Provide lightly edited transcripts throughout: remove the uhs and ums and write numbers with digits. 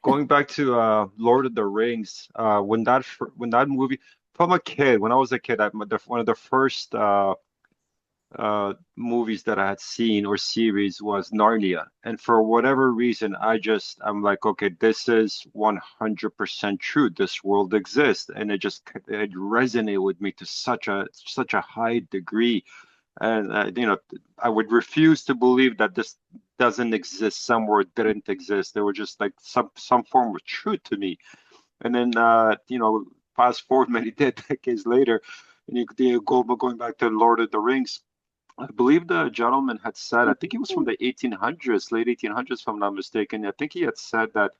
Going back to Lord of the Rings, when that movie from a kid, when I was a kid, one of the first movies that I had seen or series was Narnia. And for whatever reason, I'm like, okay, this is 100% true. This world exists. And it resonated with me to such a high degree. And I would refuse to believe that this doesn't exist somewhere it didn't exist. There were just like some form of truth to me. And then fast forward many decades later, and you go going back to Lord of the Rings. I believe the gentleman had said, I think he was from the 1800s, late 1800s, if I'm not mistaken. I think he had said that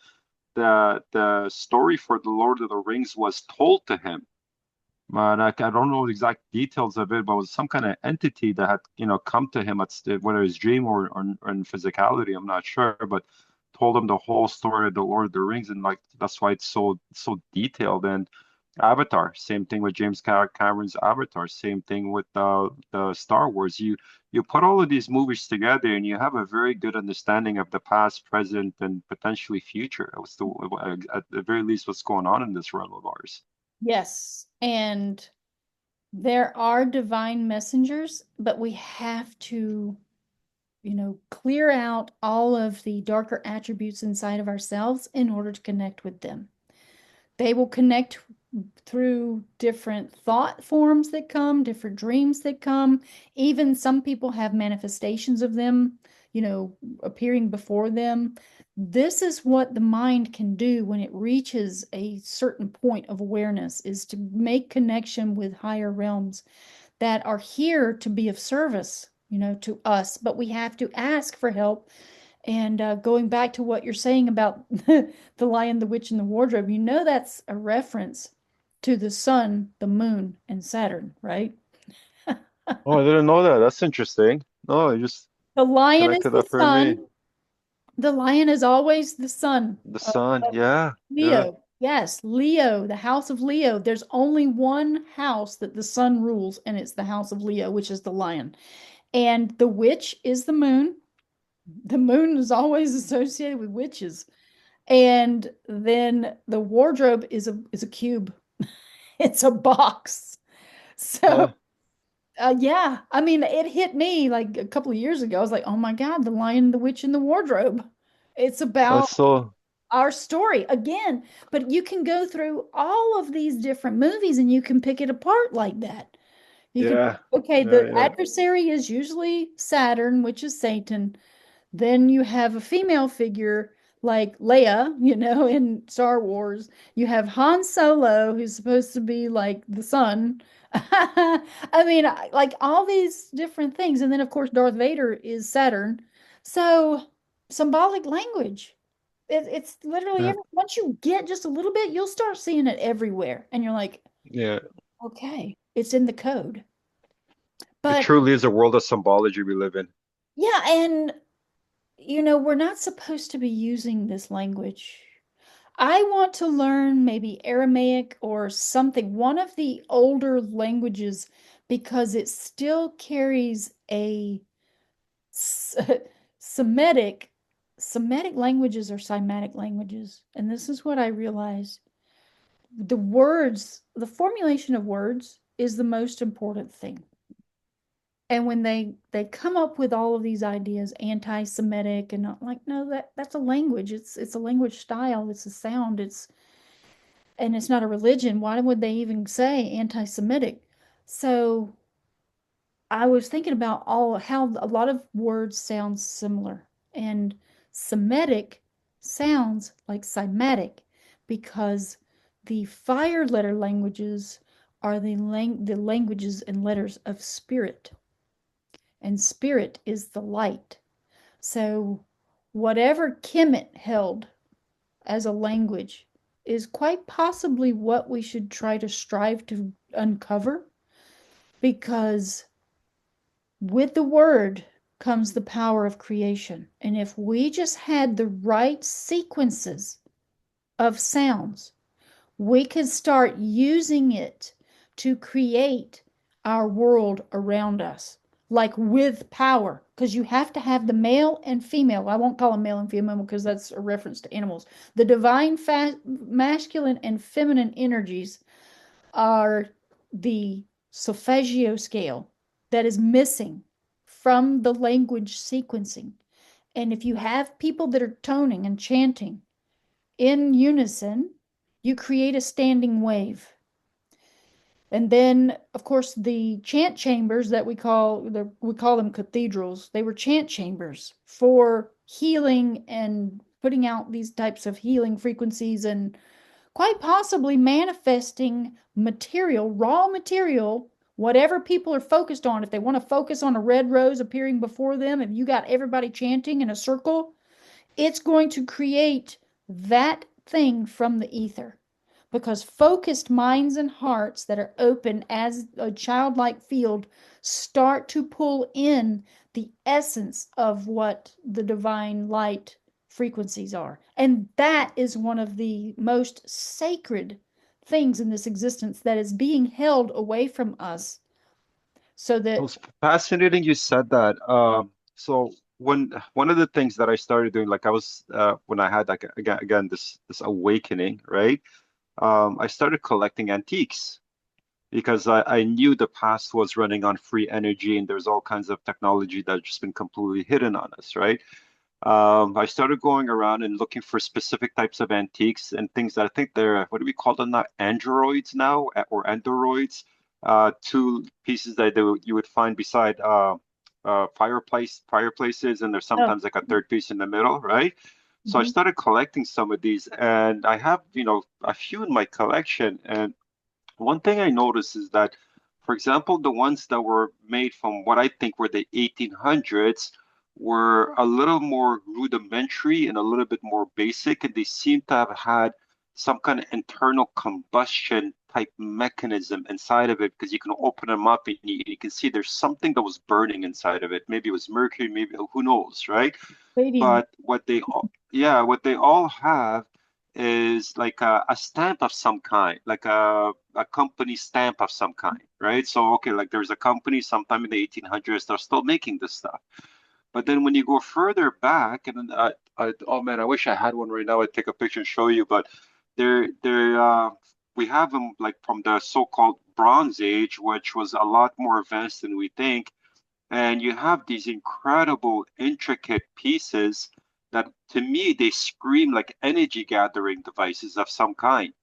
the story for the Lord of the Rings was told to him. And I don't know the exact details of it, but it was some kind of entity that had, come to him whether it's dream or in physicality, I'm not sure, but told him the whole story of the Lord of the Rings, and like that's why it's so detailed. And Avatar, same thing with Cameron's Avatar, same thing with the Star Wars. You put all of these movies together, and you have a very good understanding of the past, present, and potentially future. At the very least, what's going on in this realm of ours. Yes. And there are divine messengers, but we have to, clear out all of the darker attributes inside of ourselves in order to connect with them. They will connect through different thought forms that come, different dreams that come. Even some people have manifestations of them, appearing before them. This is what the mind can do when it reaches a certain point of awareness, is to make connection with higher realms that are here to be of service, to us. But we have to ask for help. And going back to what you're saying about the Lion, the Witch, and the Wardrobe, that's a reference to the sun, the moon, and Saturn, right? Oh, I didn't know that. That's interesting. No, I just The lion is connected the that for me. sun. The lion is always the sun The of sun, yeah, yeah. Leo. Yes, Leo, the house of Leo. There's only one house that the sun rules, and it's the house of Leo, which is the lion. And the witch is the moon. The moon is always associated with witches. And then the wardrobe is a cube. It's a box. So, Huh. yeah, I mean, it hit me like a couple of years ago. I was like, oh my God, The Lion, the Witch, and the Wardrobe. It's That's about so, our story again, but you can go through all of these different movies and you can pick it apart like that. You can, yeah, okay, yeah, the yeah. adversary is usually Saturn, which is Satan. Then you have a female figure like Leia, in Star Wars. You have Han Solo, who's supposed to be like the sun. I mean, like all these different things. And then, of course, Darth Vader is Saturn. So, symbolic language. It's literally Yeah. once you get just a little bit, you'll start seeing it everywhere. And you're like, Yeah. okay, it's in the code. It But truly is a world of symbology we live in. yeah, and we're not supposed to be using this language. I want to learn maybe Aramaic or something, one of the older languages, because it still carries a S- Semitic. Semitic languages are Semitic languages. And this is what I realized. The formulation of words is the most important thing. And when they come up with all of these ideas, anti-Semitic, and not like, no, that's a language. It's a language style. It's a sound. And it's not a religion. Why would they even say anti-Semitic? So I was thinking about all how a lot of words sound similar, and Semitic sounds like Semitic because the fire letter languages are the languages and letters of spirit, and spirit is the light. So whatever Kemet held as a language is quite possibly what we should try to strive to uncover, because with the word comes the power of creation. And if we just had the right sequences of sounds, we could start using it to create our world around us. like with power, because you have to have the male and female. I won't call them male and female because that's a reference to animals. The divine masculine and feminine energies are the solfeggio scale that is missing from the language sequencing. And if you have people that are toning and chanting in unison, you create a standing wave. And then, of course, the chant chambers that we call them cathedrals. They were chant chambers for healing and putting out these types of healing frequencies and quite possibly manifesting material, raw material, whatever people are focused on. If they want to focus on a red rose appearing before them, if you got everybody chanting in a circle, it's going to create that thing from the ether. Because focused minds and hearts that are open as a childlike field start to pull in the essence of what the divine light frequencies are. And that is one of the most sacred things in this existence that is being held away from us so It that was fascinating you said that. So when one of the things that I started doing, like I was when I had like again this awakening, right? I started collecting antiques because I knew the past was running on free energy and there's all kinds of technology that's just been completely hidden on us, right? I started going around and looking for specific types of antiques and things that I think they're, what do we call them now? Androids now, or androids. Two pieces that you would find beside fireplaces, and there's oh, sometimes like a third piece in the middle, right? So I mhm. started collecting some of these, and I have, a few in my collection. And one thing I noticed is that, for example, the ones that were made from what I think were the 1800s were a little more rudimentary and a little bit more basic, and they seem to have had some kind of internal combustion type mechanism inside of it because you can open them up and you can see there's something that was burning inside of it. Maybe it was mercury, maybe who knows, right? Radium. But what they all have is like a stamp of some kind, like a company stamp of some kind, right? So, okay, like there's a company sometime in the 1800s, they're still making this stuff. But then when you go further back, and then, oh man, I wish I had one right now. I'd take a picture and show you, but we have them like from the so-called Bronze Age, which was a lot more advanced than we think. And you have these incredible, intricate pieces that to me, they scream like energy gathering devices of some kind.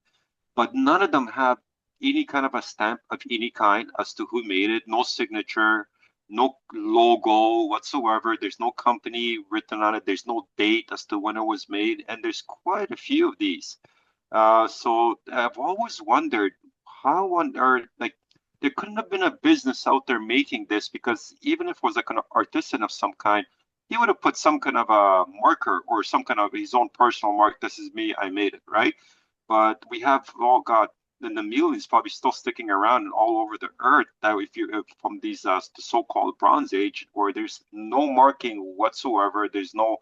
But none of them have any kind of a stamp of any kind as to who made it, no signature, no logo whatsoever. There's no company written on it, there's no date as to when it was made. And there's quite a few of these. So I've always wondered how on earth, like, there couldn't have been a business out there making this because even if it was like an artisan of some kind, he would have put some kind of a marker or some kind of his own personal mark. This is me, I made it, right? But we have, oh God, then the millions probably still sticking around all over the earth that if from these the so-called Bronze Age where there's no marking whatsoever, there's no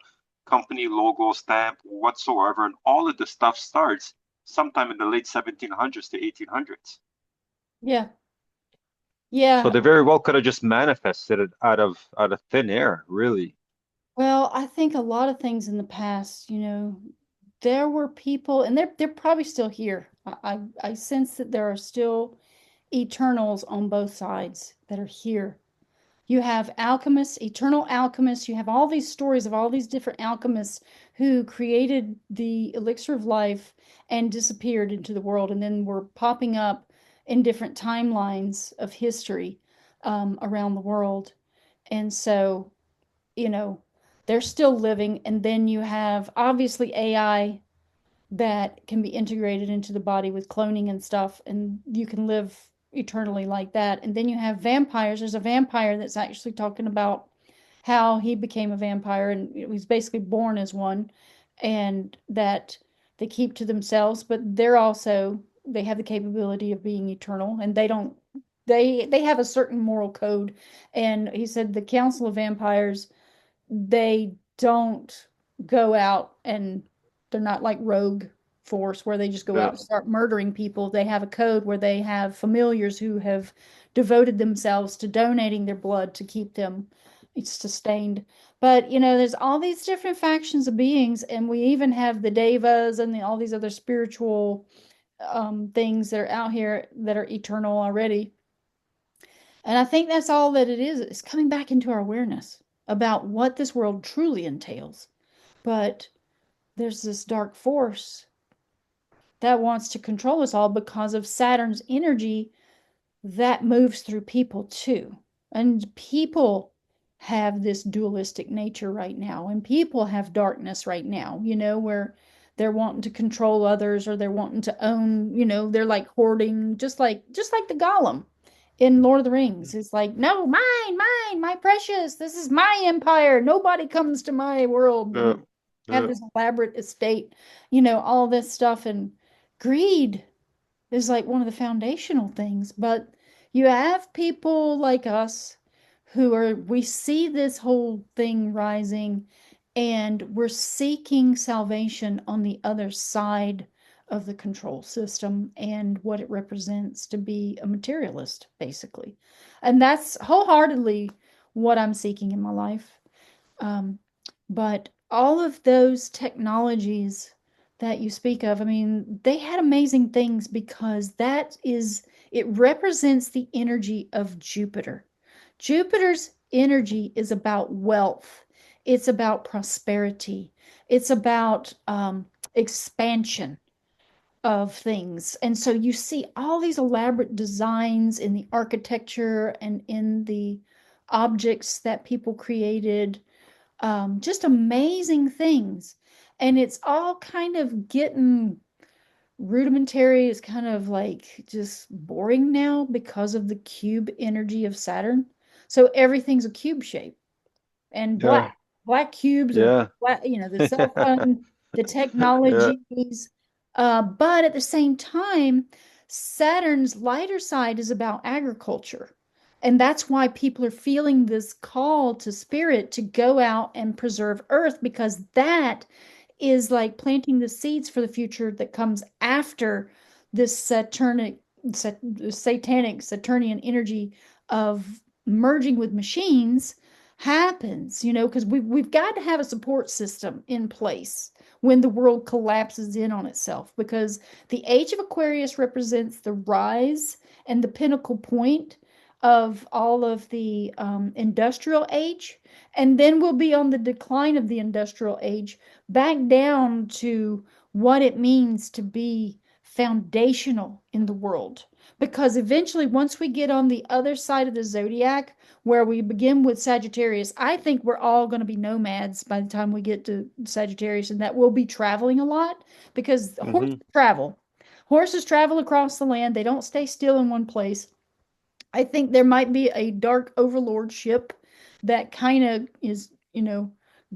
company logo stamp whatsoever, and all of the stuff starts sometime in the late 1700s to 1800s. Yeah. So Yeah. they very well could have just manifested it out of thin air, really. Well, I think a lot of things in the past, there were people, and they're probably still here. I sense that there are still eternals on both sides that are here. You have alchemists, eternal alchemists. You have all these stories of all these different alchemists who created the elixir of life and disappeared into the world, and then were popping up in different timelines of history around the world. And so, you know, they're still living. And then you have obviously AI that can be integrated into the body with cloning and stuff, and you can live eternally like that. And then you have vampires. There's a vampire that's actually talking about how he became a vampire and he's basically born as one, and that they keep to themselves, but they have the capability of being eternal, and they have a certain moral code. And he said the Council of Vampires, they don't go out and they're not like rogue. force where they just go out Yeah. and start murdering people. They have a code where they have familiars who have devoted themselves to donating their blood to keep them sustained. But there's all these different factions of beings, and we even have the devas and all these other spiritual things that are out here that are eternal already. And I think that's all that it is. It's coming back into our awareness about what this world truly entails. But there's this dark force that wants to control us all because of Saturn's energy that moves through people too. And people have this dualistic nature right now, and people have darkness right now, where they're wanting to control others, or they're wanting to own, they're like hoarding, just like the golem in Lord of the Rings. It's like, no, mine, my precious. This is my empire. Nobody comes to my world Yeah. and have Yeah. this elaborate estate, all this stuff. And greed is like one of the foundational things. But you have people like us we see this whole thing rising, and we're seeking salvation on the other side of the control system and what it represents to be a materialist, basically. And that's wholeheartedly what I'm seeking in my life. Um, but all of those technologies that you speak of, I mean, they had amazing things because it represents the energy of Jupiter. Jupiter's energy is about wealth, it's about prosperity, it's about expansion of things. And so you see all these elaborate designs in the architecture and in the objects that people created, just amazing things. And it's all kind of getting rudimentary. It's kind of like just boring now because of the cube energy of Saturn. So everything's a cube shape and Yeah. black cubes, or Yeah. black, the cell phone, the Yeah. technologies. But at the same time, Saturn's lighter side is about agriculture. And that's why people are feeling this call to spirit to go out and preserve Earth, because that is like planting the seeds for the future that comes after this satanic Saturnian energy of merging with machines happens, because we've got to have a support system in place when the world collapses in on itself, because the age of Aquarius represents the rise and the pinnacle point of all of the industrial age, and then we'll be on the decline of the industrial age back down to what it means to be foundational in the world. Because eventually, once we get on the other side of the zodiac, where we begin with Sagittarius, I think we're all going to be nomads by the time we get to Sagittarius, and that we'll be traveling a lot because horses Hmm. travel. Horses travel across the land, they don't stay still in one place. I think there might be a dark overlord ship that kind of is,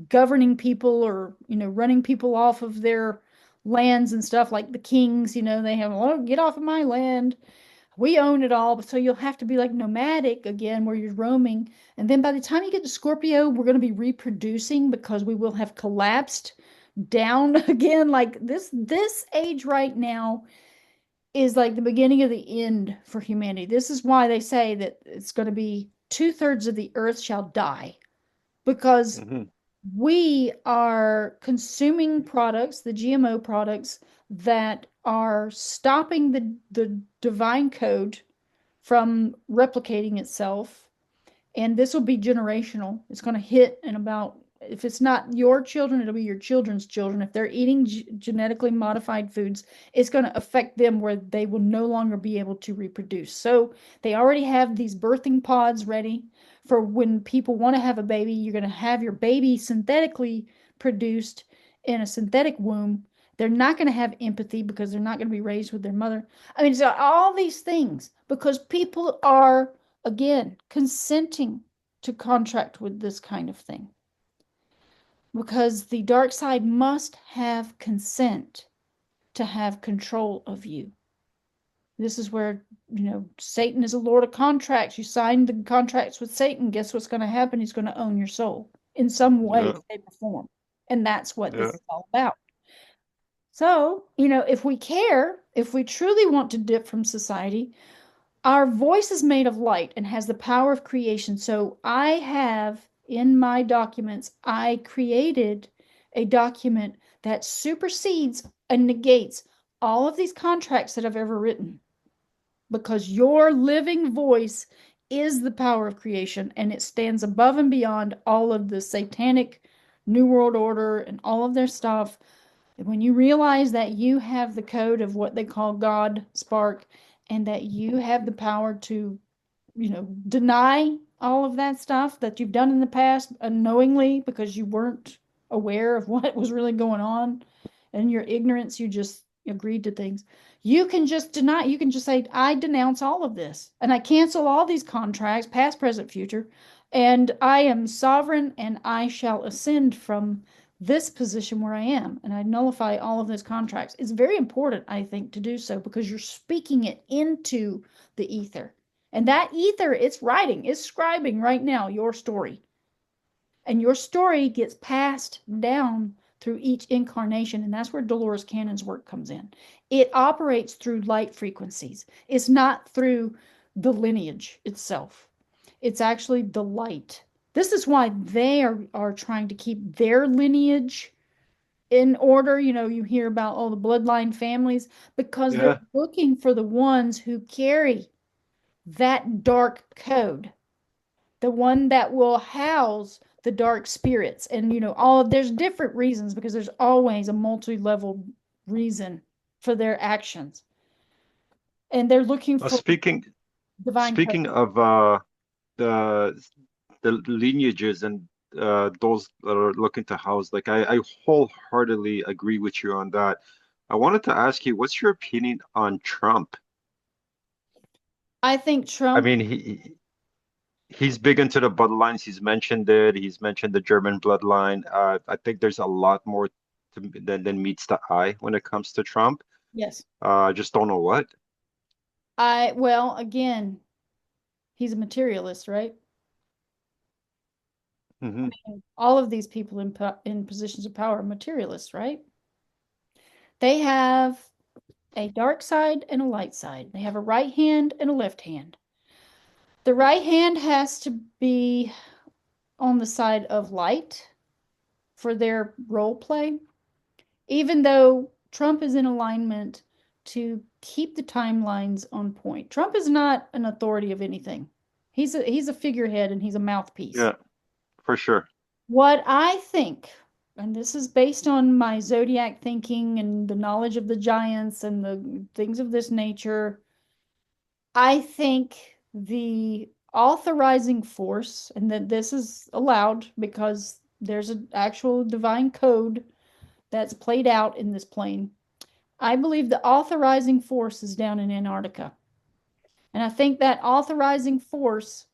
governing people, or, running people off of their lands and stuff, like the kings, they have, oh, get off of my land. We own it all. So you'll have to be like nomadic again, where you're roaming. And then by the time you get to Scorpio, we're going to be reproducing because we will have collapsed down again. Like this age right now is like the beginning of the end for humanity. This is why they say that it's going to be two-thirds of the earth shall die, because Hmm. we are consuming products, the GMO products, that are stopping the divine code from replicating itself. And this will be generational. It's going to hit in about, if it's not your children, it'll be your children's children. If they're eating genetically modified foods, it's going to affect them where they will no longer be able to reproduce. So they already have these birthing pods ready for when people want to have a baby. You're going to have your baby synthetically produced in a synthetic womb. They're not going to have empathy because they're not going to be raised with their mother. I mean, so all these things because people are, again, consenting to contract with this kind of thing, because the dark side must have consent to have control of you. This is where, Satan is a lord of contracts. You sign the contracts with Satan, guess what's going to happen? He's going to own your soul in some way, Yeah. shape, or form. And that's what this Yeah. is all about. So, if we care, if we truly want to dip from society, our voice is made of light and has the power of creation. So I have in my documents, I created a document that supersedes and negates all of these contracts that I've ever written because your living voice is the power of creation and it stands above and beyond all of the satanic New World Order and all of their stuff. When you realize that you have the code of what they call God spark and that you have the power to deny all of that stuff that you've done in the past unknowingly because you weren't aware of what was really going on. In your ignorance, you just agreed to things. You can just deny, you can just say, I denounce all of this and I cancel all these contracts, past, present, future, and I am sovereign and I shall ascend from this position where I am and I nullify all of those contracts. It's very important, I think, to do so because you're speaking it into the ether. And that ether, it's writing, it's scribing right now your story. And your story gets passed down through each incarnation. And that's where Dolores Cannon's work comes in. It operates through light frequencies, it's not through the lineage itself, it's actually the light. This is why they are trying to keep their lineage in order. You hear about all the bloodline families because they're Yeah. looking for the ones who carry that dark code, the one that will house the dark spirits. And all of there's different reasons because there's always a multi-level reason for their actions. And they're looking Well, for divine code. speaking of the lineages and those that are looking to house, like I wholeheartedly agree with you on that. I wanted to ask you, what's your opinion on Trump? I think I Trump, mean, he's big into the bloodlines. He's mentioned it. He's mentioned the German bloodline. I think there's a lot more than meets the eye when it comes to Trump. yes. I just don't know what. Well, again, he's a materialist, right? Hmm. All of these people in positions of power are materialists, right? They have a dark side and a light side. They have a right hand and a left hand. The right hand has to be on the side of light for their role play, even though Trump is in alignment to keep the timelines on point. Trump is not an authority of anything. He's a figurehead and he's a mouthpiece. Yeah, for sure. What I think, and this is based on my zodiac thinking and the knowledge of the giants and the things of this nature, I think the authorizing force, and that this is allowed because there's an actual divine code that's played out in this plane. I believe the authorizing force is down in Antarctica. And I think that authorizing force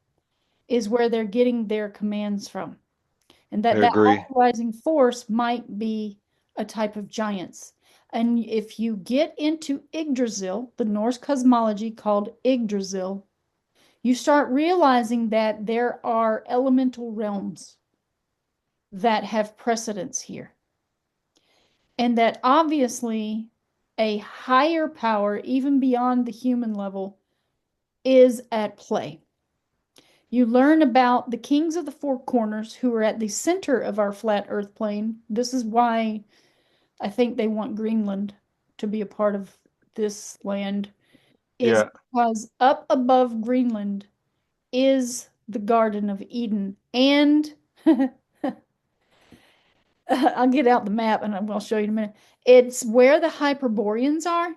is where they're getting their commands from. And I that agree. authorizing force might be a type of giants. And if you get into Yggdrasil, the Norse cosmology called Yggdrasil, you start realizing that there are elemental realms that have precedence here. And that obviously a higher power, even beyond the human level, is at play. You learn about the kings of the four corners who are at the center of our flat earth plane. This is why I think they want Greenland to be a part of this land, is Yeah, because up above Greenland is the Garden of Eden. And I'll get out the map and I'll show you in a minute. It's where the Hyperboreans are,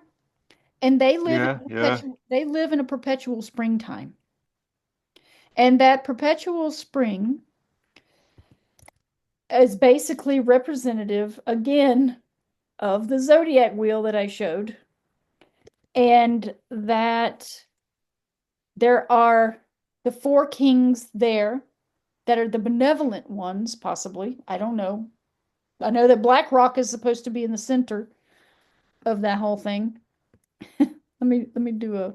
and yeah. they live in a perpetual springtime. And that perpetual spring is basically representative again of the zodiac wheel that I showed, and that there are the four kings there that are the benevolent ones, possibly. I don't know. I know that BlackRock is supposed to be in the center of that whole thing. Let me do a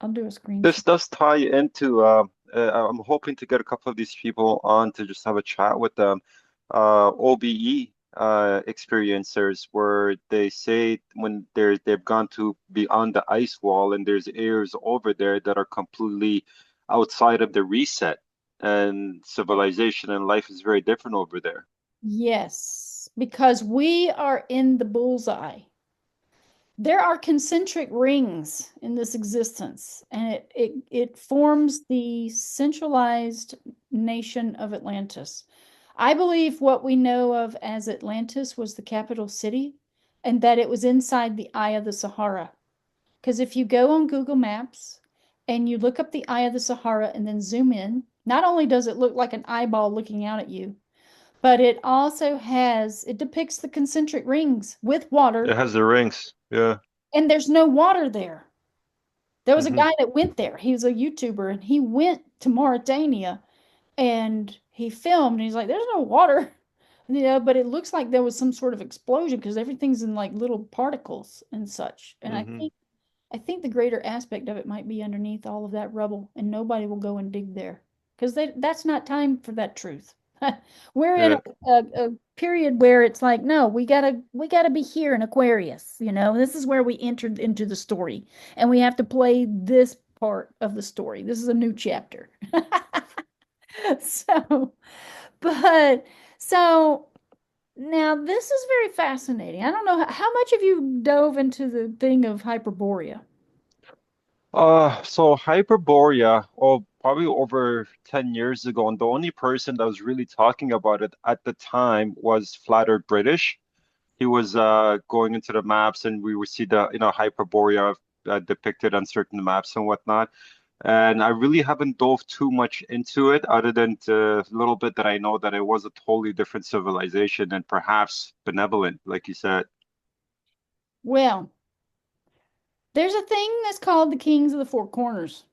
I'll do a screenshot. This does tie into I'm hoping to get a couple of these people on to just have a chat with them. OBE. experiencers where they say when they've gone to beyond the ice wall and there's areas over there that are completely outside of the reset and civilization and life is very different over there. Yes, because we are in the bullseye. There are concentric rings in this existence, and it forms the centralized nation of Atlantis. I believe what we know of as Atlantis was the capital city, and that it was inside the Eye of the Sahara. Because if you go on Google Maps and you look up the Eye of the Sahara and then zoom in, not only does it look like an eyeball looking out at you, but it depicts the concentric rings with It water, has the rings. Yeah. and there's no water there. There was a Hmm. guy that went there. He was a YouTuber and he went to Mauritania and he filmed and he's like, there's no water. But it looks like there was some sort of explosion because everything's in like little particles and such. And Hmm. I think the greater aspect of it might be underneath all of that rubble, and nobody will go and dig there because that's not time for that truth. We're in Yeah. a period where it's like, no, we gotta be here in Aquarius. This is where we entered into the story, and we have to play this part of the story. This is a new chapter. So, but so now this is very fascinating. I don't know how much have you dove into the thing of Hyperborea? So Hyperborea, oh, probably over 10 years ago, and the only person that was really talking about it at the time was Flat Earth British. He was going into the maps, and we would see the Hyperborea depicted on certain maps and whatnot. And I really haven't dove too much into it, other than the little bit that I know that it was a totally different civilization and perhaps benevolent, like you said. Well, there's a thing that's called the Kings of the Four Corners.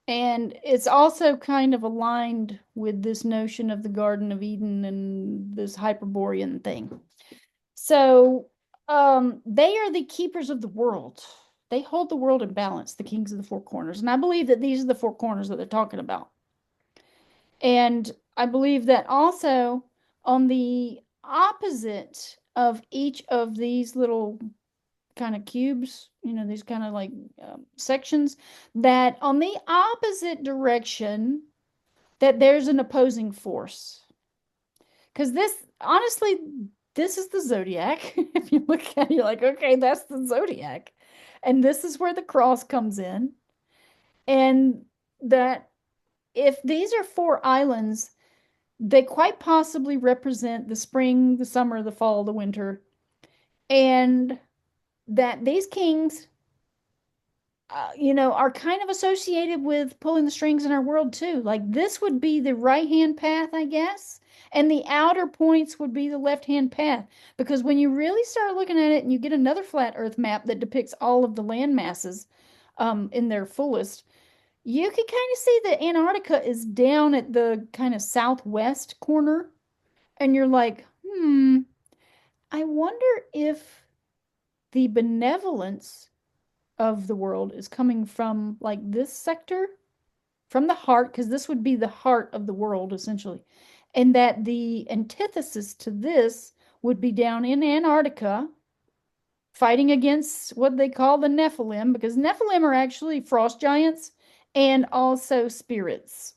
And it's also kind of aligned with this notion of the Garden of Eden and this Hyperborean thing. So, they are the keepers of the world. They hold the world in balance, the Kings of the Four Corners. And I believe that these are the four corners that they're talking about. And I believe that also on the opposite of each of these little kind of cubes, these kind of like sections, that on the opposite direction, that there's an opposing force. Because honestly, this is the zodiac. If you look at it, you're like, okay, that's the zodiac. And this is where the cross comes in. And that if these are four islands, they quite possibly represent the spring, the summer, the fall, the winter, and that these kings are kind of associated with pulling the strings in our world too. Like this would be the right hand path, I guess, and the outer points would be the left hand path. Because when you really start looking at it and you get another flat Earth map that depicts all of the land masses in their fullest, you can kind of see that Antarctica is down at the kind of southwest corner, and you're like, I wonder if the benevolence of the world is coming from like this sector, from the heart, because this would be the heart of the world essentially. And that the antithesis to this would be down in Antarctica fighting against what they call the Nephilim, because Nephilim are actually frost giants and also spirits.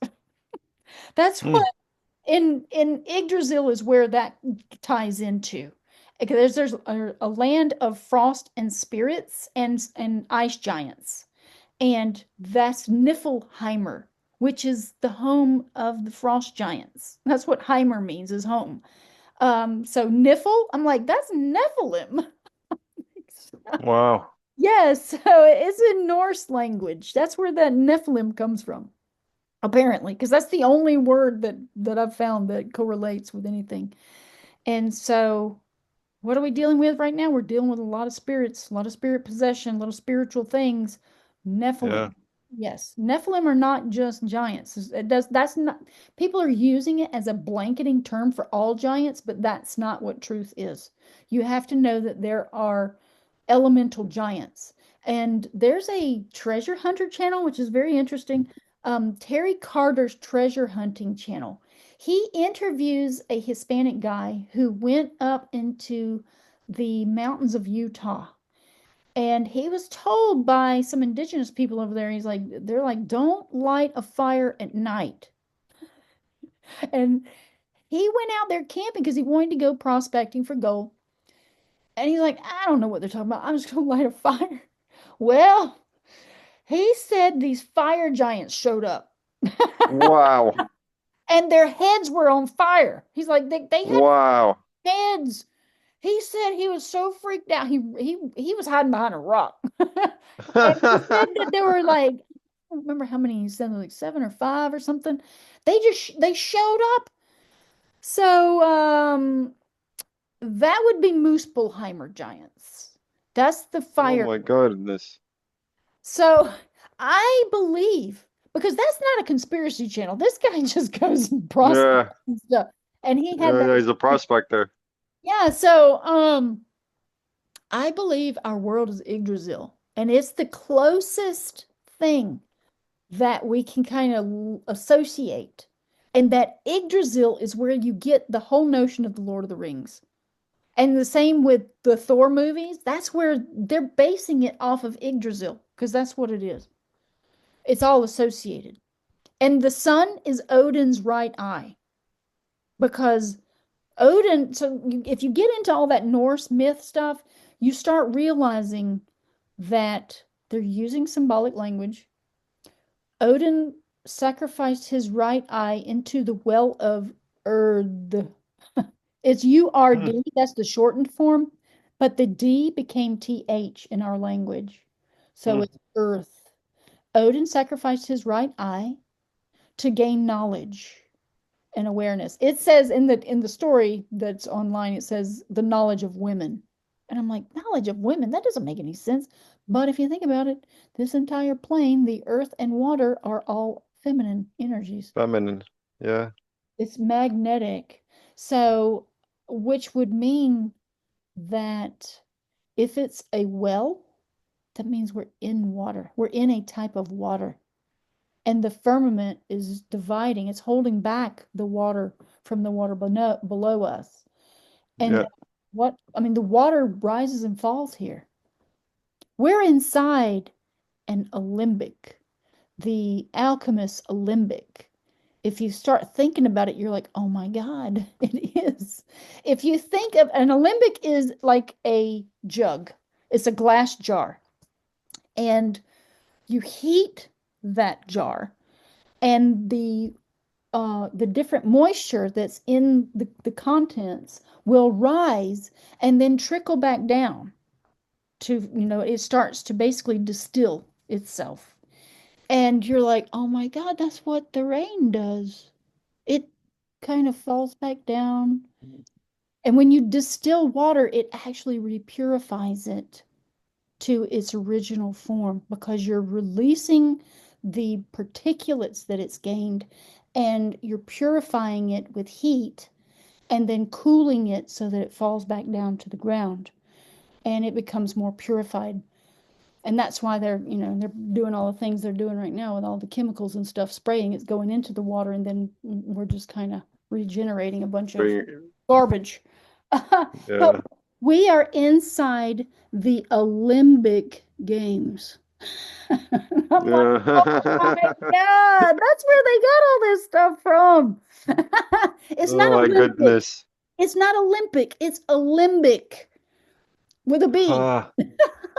That's what Hmm. in Yggdrasil is where that ties into. There's a land of frost and spirits and ice giants, and that's Niflheimer, which is the home of the frost giants. That's what Heimer means, is home. So Nifl, I'm like, that's Nephilim. Wow. Yes, so it's in Norse language. That's where that Nephilim comes from, apparently, because that's the only word that I've found that correlates with anything. And so what are we dealing with right now? We're dealing with a lot of spirits, a lot of spirit possession, a lot of spiritual things. Yeah. Nephilim. Yes, Nephilim are not just giants. That's not, people are using it as a blanketing term for all giants, but that's not what truth is. You have to know that there are elemental giants. And there's a treasure hunter channel, which is very interesting. Terry Carter's treasure hunting channel. He interviews a Hispanic guy who went up into the mountains of Utah. And he was told by some indigenous people over there, they're like, don't light a fire at night. And he went out there camping because he wanted to go prospecting for gold. And he's like, I don't know what they're talking about. I'm just going to light a fire. Well, he said these fire giants showed up Wow. and their heads were on fire. He's like, they had Wow. heads. He said he was so freaked out. He was hiding behind a rock. And he said that there were like, I don't remember how many he said, like seven or five or something. They showed up. So that would be Muspelheimer giants. That's the Oh fire. my goodness. So I believe because that's not a conspiracy channel. This guy just goes and prospects Yeah. and stuff. And he had Yeah, that. yeah, he's a prospector. Yeah, so I believe our world is Yggdrasil, and it's the closest thing that we can kind of associate. And that Yggdrasil is where you get the whole notion of the Lord of the Rings. And the same with the Thor movies. That's where they're basing it off of Yggdrasil, because that's what it is. It's all associated. And the sun is Odin's right eye because Odin, so if you get into all that Norse myth stuff, you start realizing that they're using symbolic language. Odin sacrificed his right eye into the well of Erd. It's Hmm. URD, that's the shortened form, but the D became TH in our language. So Hmm. it's Earth. Odin sacrificed his right eye to gain knowledge and awareness. It says in the story that's online, it says the knowledge of women. And I'm like, knowledge of women? That doesn't make any sense. But if you think about it, this entire plane, the earth and water are all feminine energies. Feminine. Yeah. It's magnetic. So, which would mean that if it's a well, that means we're in water. We're in a type of water. And the firmament is dividing, it's holding back the water from the water below us. And Yeah. what, I mean, the water rises and falls here. We're inside an alembic, the alchemist's alembic. If you start thinking about it, you're like, oh my God, it is. If you think of an alembic is like a jug, it's a glass jar, and you heat that jar, and the different moisture that's in the contents will rise and then trickle back down to, it starts to basically distill itself. And you're like, oh my God, that's what the rain does. It kind of falls back down. And when you distill water, it actually repurifies it to its original form because you're releasing the particulates that it's gained and you're purifying it with heat and then cooling it so that it falls back down to the ground and it becomes more purified. And that's why they're doing all the things they're doing right now with all the chemicals and stuff spraying. It's going into the water, and then we're just kind of regenerating a bunch of Bring, garbage. But yeah. we are inside the Olympic Games. I'm like, oh my Yeah. God, that's where they got all this stuff from. It's not Oh my Olympic. goodness. It's not Olympic. It's Olympic with a B. Ah,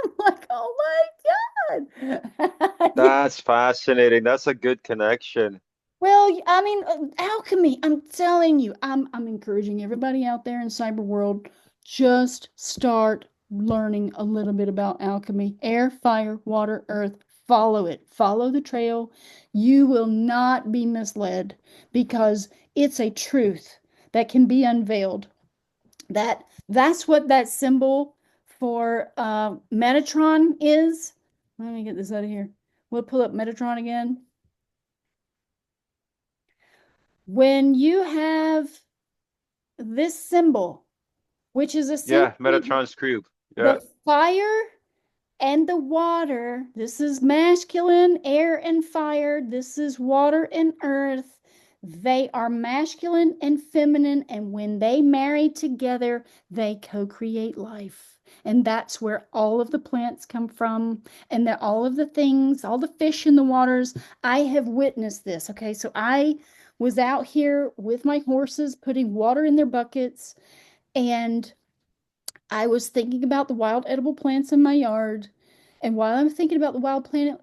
I'm like, oh my God. that's fascinating. That's a good connection. Well, I mean, alchemy, I'm telling you, I'm encouraging everybody out there in cyber world, just start learning a little bit about alchemy. Air, fire, water, earth, follow it. Follow the trail. You will not be misled because it's a truth that can be unveiled. That's what that symbol for Metatron is. Let me get this out of here. We'll pull up Metatron again. When you have this symbol, which is Yeah, essentially Metatron's cube. the Yeah. fire And the water, this is masculine, air and fire. This is water and earth. They are masculine and feminine. And when they marry together, they co create life. And that's where all of the plants come from. And that all of the things, all the fish in the waters. I have witnessed this. Okay. So I was out here with my horses putting water in their buckets. And I was thinking about the wild edible plants in my yard. And while I'm thinking about the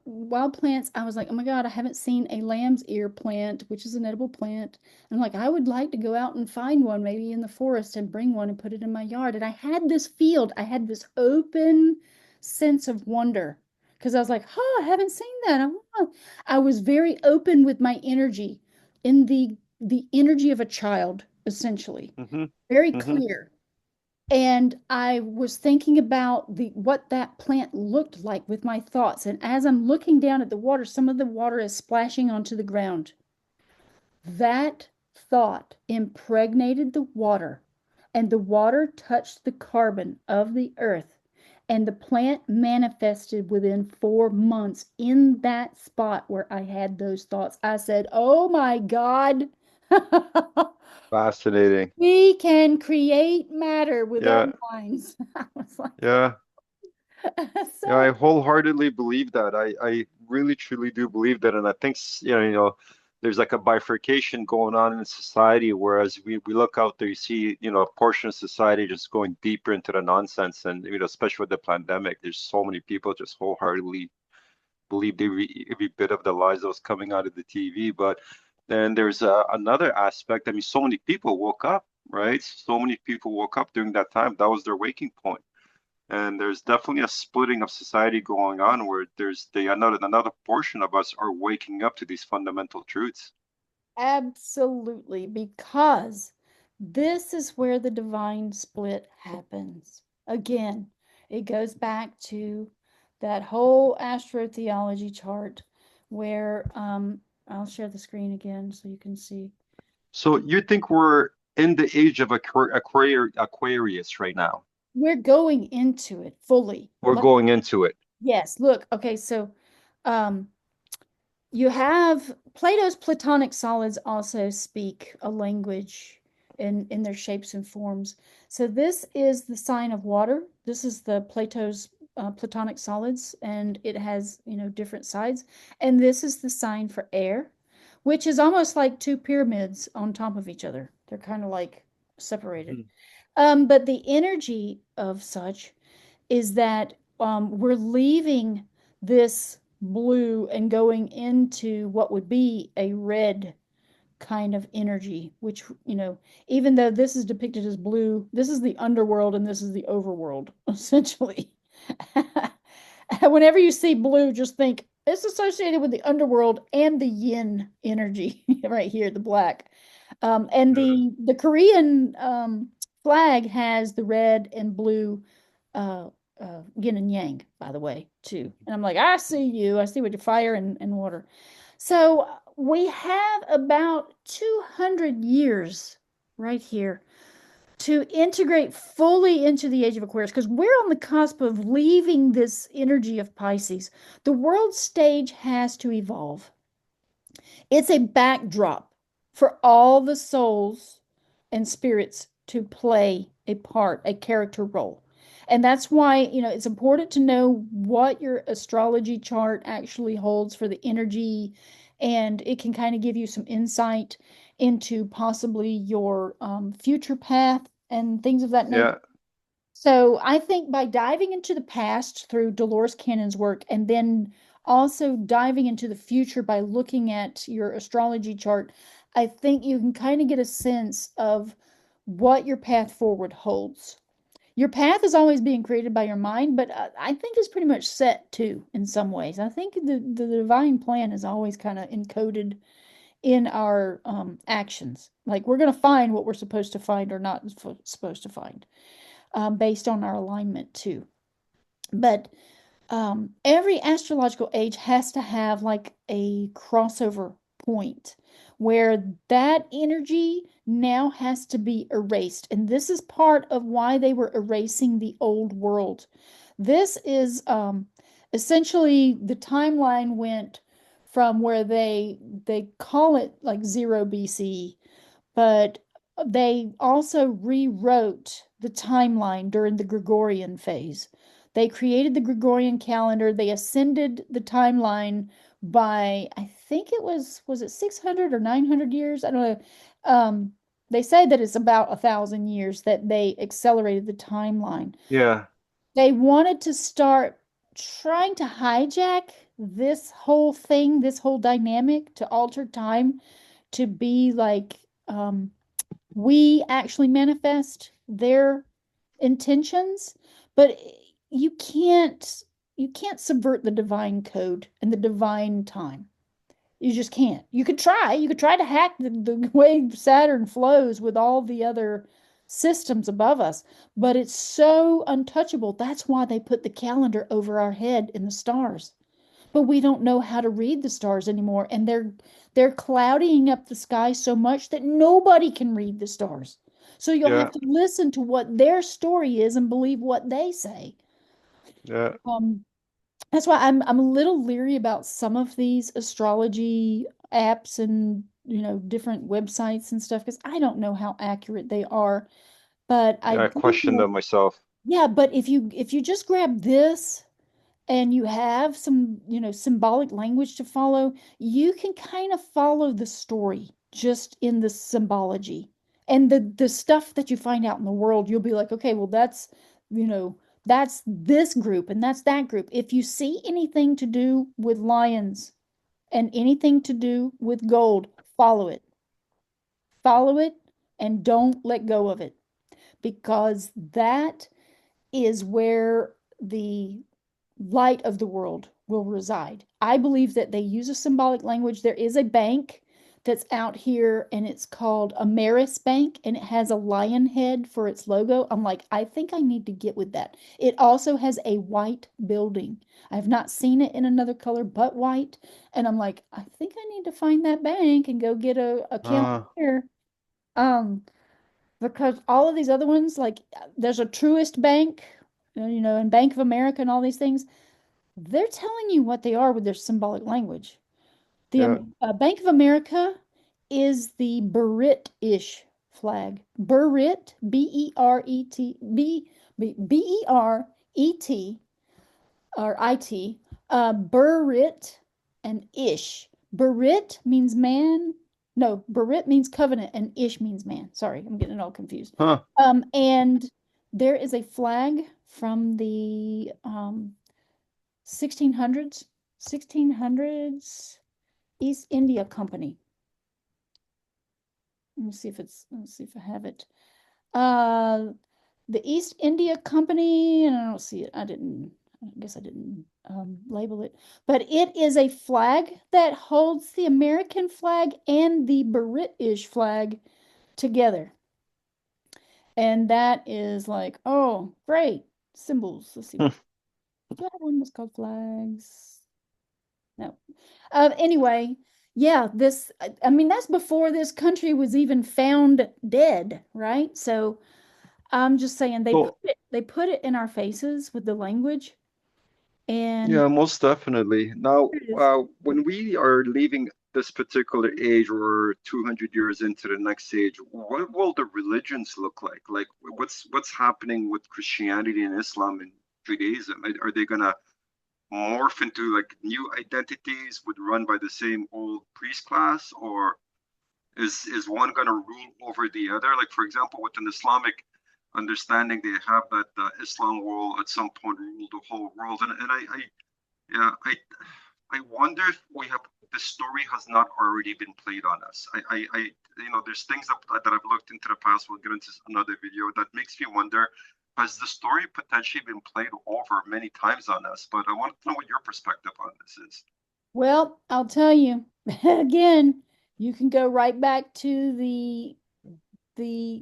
wild plants, I was like, oh my God, I haven't seen a lamb's ear plant, which is an edible plant. And I'm like, I would like to go out and find one maybe in the forest and bring one and put it in my yard. And I had this field, I had this open sense of wonder because I was like, oh, I haven't seen that. I was very open with my energy in the energy of a child, essentially. Hmm. Very Hmm. clear. And I was thinking about the what that plant looked like with my thoughts. And as I'm looking down at the water, some of the water is splashing onto the ground. That thought impregnated the water, and the water touched the carbon of the earth, and the plant manifested within 4 months in that spot where I had those thoughts. I said, "Oh my God." Fascinating. We can create matter with our Yeah, minds. I was like, yeah. Yeah, I so wholeheartedly believe that. I really truly do believe that. And I think, there's like a bifurcation going on in society, whereas we look out there, you see, a portion of society just going deeper into the nonsense. And, especially with the pandemic, there's so many people just wholeheartedly believed every bit of the lies that was coming out of the TV. But then there's another aspect. I mean, so many people woke up, right? So many people woke up during that time. That was their waking point. And there's definitely a splitting of society going on where there's the another portion of us are waking up to these fundamental truths. absolutely, because this is where the divine split happens. Again, it goes back to that whole astrotheology chart where I'll share the screen again so you can see. So you think we're in the age of Aquarius right now? We're going into it fully. We're Like, going into it. yes, look, okay, so um you have Plato's Platonic solids also speak a language in their shapes and forms. So this is the sign of water. This is the Plato's Platonic solids, and it has, different sides. And this is the sign for air, which is almost like two pyramids on top of each other. They're kind of like separated. Mhm. But the energy of such is that we're leaving this blue and going into what would be a red kind of energy, which, even though this is depicted as blue, this is the underworld and this is the overworld, essentially. Whenever you see blue, just think it's associated with the underworld and the yin energy right here, the black. And Yeah. the Korean flag has the red and blue uh, yin and yang, by the way, too. And I'm like, I see you. I see what your fire and water. So we have about 200 years right here to integrate fully into the age of Aquarius because we're on the cusp of leaving this energy of Pisces. The world stage has to evolve. It's a backdrop for all the souls and spirits to play a part, a character role. And that's why, it's important to know what your astrology chart actually holds for the energy, and it can kind of give you some insight into possibly your future path and things of that nature. Yeah. So I think by diving into the past through Dolores Cannon's work and then also diving into the future by looking at your astrology chart, I think you can kind of get a sense of what your path forward holds. Your path is always being created by your mind, but I think it's pretty much set too in some ways. I think the divine plan is always kind of encoded in our actions. Like we're going to find what we're supposed to find or not supposed to find based on our alignment too. But every astrological age has to have like a crossover point where that energy now has to be erased. And this is part of why they were erasing the old world. This is essentially the timeline went from where they call it like 0 BCE, but they also rewrote the timeline during the Gregorian phase. They created the Gregorian calendar. They ascended the timeline by, I think was it 600 or 900 years? I don't know. Um, they say that it's about 1,000 years that they accelerated the timeline. Yeah, They wanted to start trying to hijack this whole thing, this whole dynamic to alter time to be like we actually manifest their intentions, but you can't you can't subvert the divine code and the divine time. You just can't. You could try to hack the way Saturn flows with all the other systems above us, but it's so untouchable. That's why they put the calendar over our head in the stars. But we don't know how to read the stars anymore, and they're clouding up the sky so much that nobody can read the stars. So you'll yeah, have to listen to what their story is and believe what they say. yeah. Um, that's why I'm a little leery about some of these astrology apps and different websites and stuff because I don't know how accurate they are. But I Yeah, I do questioned know, them myself. yeah, but if you just grab this and you have some, symbolic language to follow, you can kind of follow the story just in the symbology. And the stuff that you find out in the world, you'll be like, okay, well, you know, that's this group and that's that group. If you see anything to do with lions and anything to do with gold, follow it. Follow it and don't let go of it because that is where the light of the world will reside. I believe that they use a symbolic language. There is a bank that's out here and it's called Ameris Bank and it has a lion head for its logo. I'm like, I think I need to get with that. It also has a white building. I have not seen it in another color but white. And I'm like, I think I need to find that bank and go get a account Uh, there. Um, because all of these other ones, like there's a Truist Bank, and Bank of America and all these things, they're telling you what they are with their symbolic language. The yeah. Bank of America is the Berit-ish flag. Berit, B-E-R-E-T, B-E-R-E-T, or I-T, Berit and Ish. Berit means man. No, Berit means covenant and Ish means man. Sorry, I'm getting it all confused. Huh. And there is a flag from the 1600s, 1600s East India Company. Let me see if I have it. Uh, the East India Company, and I don't see it. I guess I didn't label it, but it is a flag that holds the American flag and the British flag together. And that is like, oh, great symbols. Let's see Hmm. what, do I have one that's called flags? No. Anyway, yeah, I mean, that's before this country was even found dead, right? So I'm just saying Well, they put it in our faces with the language, and yeah, most definitely. Now, here it is. when we are leaving this particular age or 200 years into the next age, what will the religions look like? Like, what's happening with Christianity and Islam and Judaism? Are they gonna morph into like new identities would run by the same old priest class, or is one going to rule over the other? Like, for example, with an Islamic understanding, they have that Islam will at some point rule the whole world, and yeah, I wonder if we have the story has not already been played on us. There's things that I've looked into the past. We'll get into another video that makes me wonder. Has the story potentially been played over many times on us? But I want to know what your perspective on this is. Well, I'll tell you again, you can go right back to the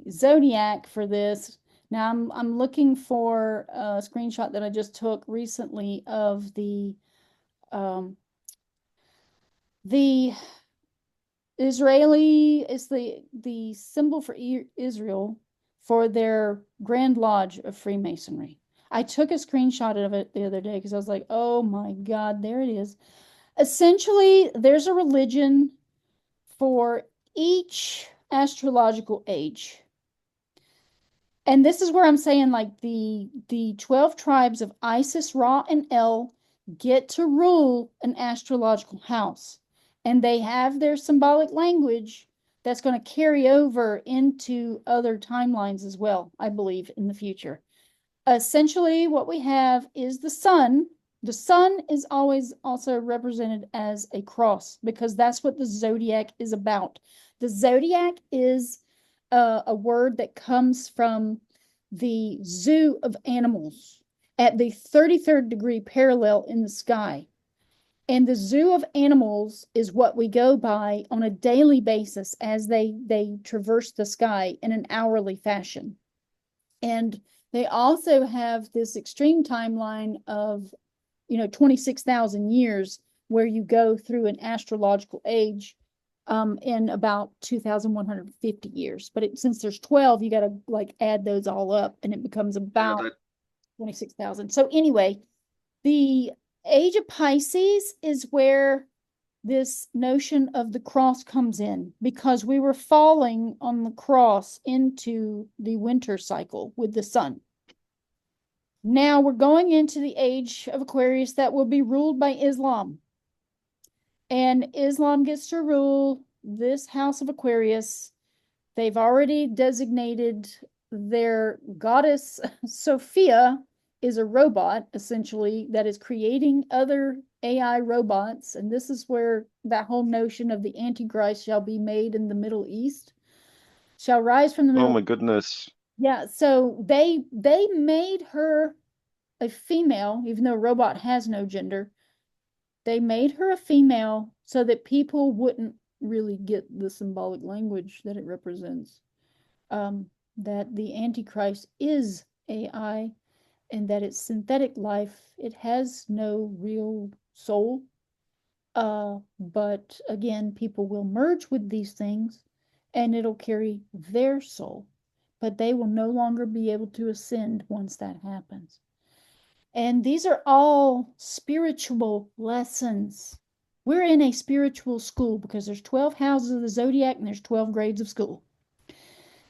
zodiac for this. Now I'm looking for a screenshot that I just took recently of um the Israeli is the symbol for Israel for their Grand Lodge of Freemasonry. I took a screenshot of it the other day because I was like, oh my God, there it is. Essentially, there's a religion for each astrological age. And this is where I'm saying like the 12 tribes of Isis, Ra, and El get to rule an astrological house. And they have their symbolic language that's going to carry over into other timelines as well, I believe, in the future. Essentially, what we have is the sun. The sun is always also represented as a cross because that's what the zodiac is about. The zodiac is a word that comes from the zoo of animals at the 33rd degree parallel in the sky. And the zoo of animals is what we go by on a daily basis as they traverse the sky in an hourly fashion. And they also have this extreme timeline of, 26,000 years where you go through an astrological age in about 2,150 years. But since there's 12, you got to like add those all up and it becomes Yeah, about that 26,000. So anyway, the age of Pisces is where this notion of the cross comes in because we were falling on the cross into the winter cycle with the sun. Now we're going into the age of Aquarius that will be ruled by Islam. And Islam gets to rule this house of Aquarius. They've already designated their goddess Sophia is a robot, essentially, that is creating other AI robots. And this is where that whole notion of the Antichrist shall be made in the Middle East, shall rise from the oh Middle. my goodness. Yeah, so they made her a female, even though a robot has no gender. They made her a female so that people wouldn't really get the symbolic language that it represents. That the Antichrist is AI and that it's synthetic life. It has no real soul. But again, people will merge with these things and it'll carry their soul. But they will no longer be able to ascend once that happens. And these are all spiritual lessons. We're in a spiritual school because there's 12 houses of the zodiac and there's 12 grades of school.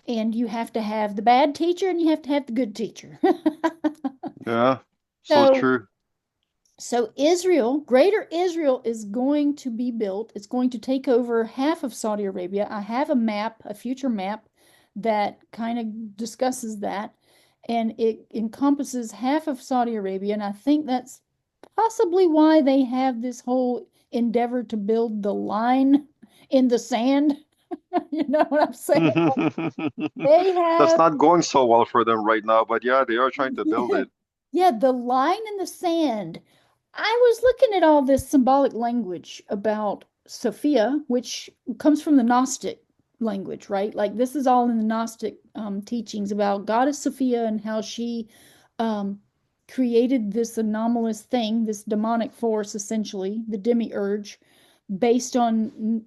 And you have to have the bad teacher and you have to have the good teacher. Yeah, so so true. so Israel, Greater Israel is going to be built. It's going to take over half of Saudi Arabia. I have a map, a future map that kind of discusses that, and it encompasses half of Saudi Arabia. And I think that's possibly why they have this whole endeavor to build the line in the sand. You know what I'm saying? They That's have not going so well for them right now, but yeah, they are trying to build Yeah. it. Yeah, the line in the sand. I was looking at all this symbolic language about Sophia, which comes from the Gnostic language, right? Like this is all in the Gnostic teachings about Goddess Sophia and how she um, created this anomalous thing, this demonic force, essentially, the demiurge, based on,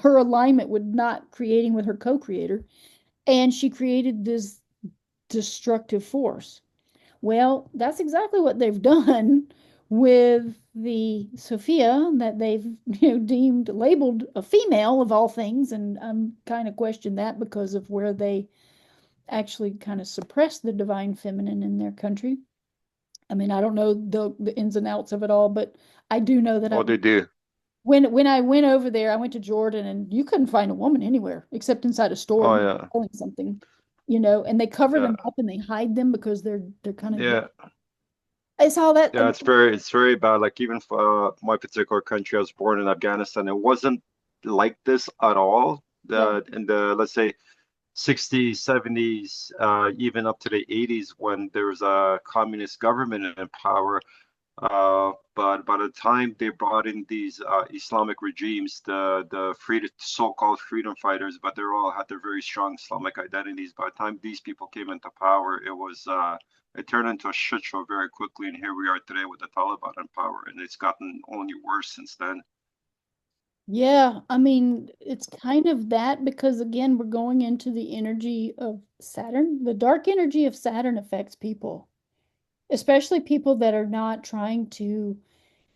her alignment with not creating with her co-creator. And she created this destructive force. Well, that's exactly what they've done with the Sophia that they've deemed labeled a female of all things, and I'm kind of question that because of where they actually kind of suppress the divine feminine in their country. I mean, I don't know the ins and outs of it all, but I do know that Oh, they do. when I went over there, I went to Jordan and you couldn't find a woman anywhere except inside a store Oh yeah. selling something, and they cover Yeah. them up and they hide them because they're kind of Yeah. it's all that. Yeah, it's very bad. Like even for my particular country, I was born in Afghanistan. It wasn't like this at all. Yeah. In the let's say 60s, 70s, even up to the 80s when there was a communist government in power. But by the time they brought in these Islamic regimes, the so-called freedom fighters, but they all had their very strong Islamic identities. By the time these people came into power, it turned into a shit show very quickly, and here we are today with the Taliban in power, and it's gotten only worse since then. Yeah, I mean, it's kind of that because again, we're going into the energy of Saturn. The dark energy of Saturn affects people. especially people that are not trying to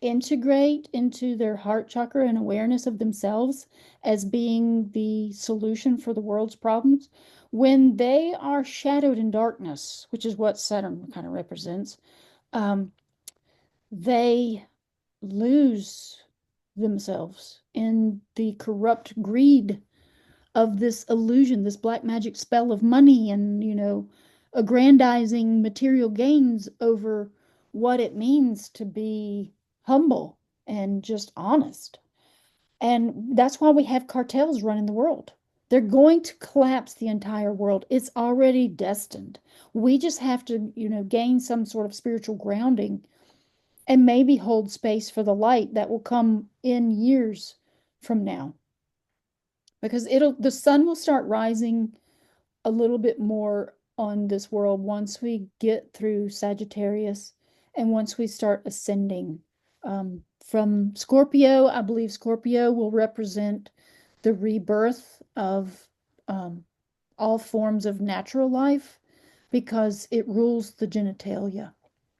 integrate into their heart chakra and awareness of themselves as being the solution for the world's problems. When they are shadowed in darkness, which is what Saturn kind of represents, um, they lose themselves in the corrupt greed of this illusion, this black magic spell of money and, aggrandizing material gains over what it means to be humble and just honest. And that's why we have cartels running the world. They're going to collapse the entire world. It's already destined. We just have to, gain some sort of spiritual grounding and maybe hold space for the light that will come in years from now. Because the sun will start rising a little bit more on this world once we get through Sagittarius and once we start ascending. From Scorpio, I believe Scorpio will represent the rebirth of all forms of natural life because it rules the genitalia.